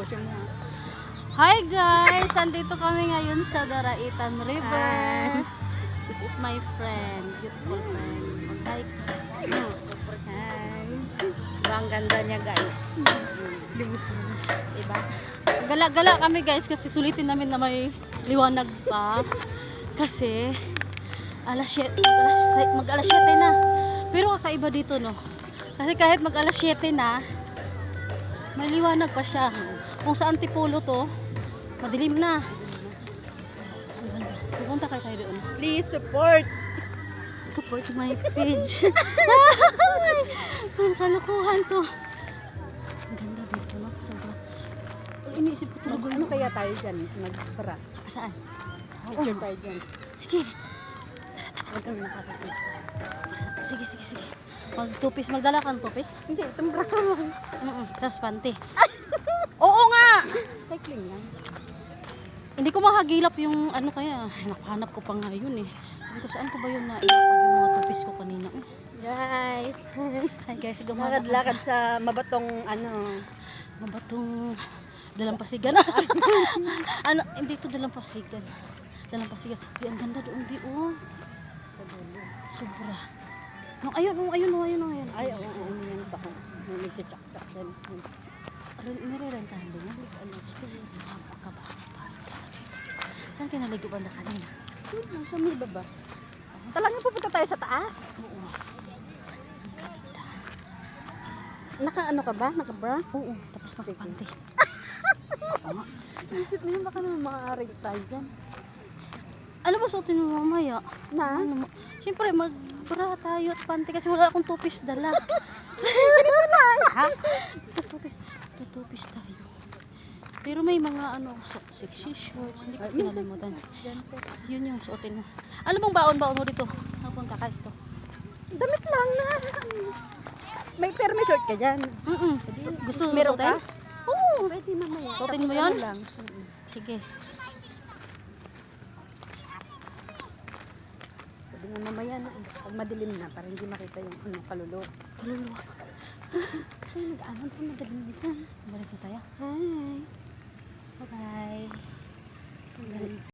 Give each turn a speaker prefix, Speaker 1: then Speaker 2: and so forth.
Speaker 1: Pasyon mo.
Speaker 2: Hi guys! Andito kami ngayon sa Daraitan River. This is my friend. Beautiful friend. Mag-hi ka.
Speaker 1: Hi. Diba ang ganda niya guys?
Speaker 2: Diba? Gala-gala kami guys kasi sulitin namin na may liwanag pa. Kasi mag-alas 7 na. Pero kakaiba dito no. Kasi kahit mag-alas 7 na, may liwanag pa siya. Kung sa Antipolo to, madilim na. Pupunta kayo tayo doon.
Speaker 1: Please support.
Speaker 2: Support my page. Ang kalukuhan to. Ang ganda dito no. Sobrang. Iniisip ko talaga.
Speaker 1: Ano kaya tayo dyan? Nagpara.
Speaker 2: Saan?
Speaker 1: Picture tayo dyan.
Speaker 2: Sige.
Speaker 1: Huwag kami nakakapit.
Speaker 2: Sige. Mag-tupis. Magdala kang tupis?
Speaker 1: Hindi, itong bra lang.
Speaker 2: Tapos panty. Oo nga!
Speaker 1: Cycling lang.
Speaker 2: Hindi ko makagilap yung ano kaya. Hanap ko pa nga yun eh. Sabi ko saan ko ba yun na ilapag yung mga tupis ko kanina.
Speaker 1: Guys.
Speaker 2: Hi guys,
Speaker 1: Lakad-lakad sa mabatong ano.
Speaker 2: Mabatong dalampasigan. Ano, hindi to dalampasigan. Dalampasigan. Ay, ang ganda doon, Bi. Oh.
Speaker 1: Sa dulo.
Speaker 2: Sobra. No, ayun.
Speaker 1: Ay, oo. Yan pa ko. Nagtsatsak-tsak dyan.
Speaker 2: Nirerentahan din yan. Ano, napakababa. Saan kayo naligo ba na kanina?
Speaker 1: Sa may baba. Talagang pupunta tayo sa taas.
Speaker 2: Oo. Ang ganda.
Speaker 1: Naka-ano ka ba? Naka-bra?
Speaker 2: Oo. Tapos nakapanty.
Speaker 1: Isip mo yun, baka naman makaarig tayo dyan.
Speaker 2: Ano ba suotin mo mamaya?
Speaker 1: Na?
Speaker 2: Ano mo? Siyempre, mag-bra tayo at panty kasi wala akong tupis dala. Ha? Tutupis tayo. Pero may mga ano, sexy shorts. Hindi ko pinalimutan. Yun yung suotin mo. Ano bang baon-baon mo dito? Napunta ka dito.
Speaker 1: Damit lang na. May perme short ka dyan.
Speaker 2: Gusto mo
Speaker 1: Meron
Speaker 2: suotin?
Speaker 1: ka? Oo. Pwede mamaya.
Speaker 2: Suotin mo
Speaker 1: Tapos
Speaker 2: yun?
Speaker 1: ano lang.
Speaker 2: Sige.
Speaker 1: Pwede nga mamaya na. Pag madilim na, para hindi makita yung ano, kaluluwa.
Speaker 2: Kaluluwa.
Speaker 1: Ay, nag-aman pa madilim dito.
Speaker 2: Balik na tayo.
Speaker 1: Hi.
Speaker 2: Bye-bye.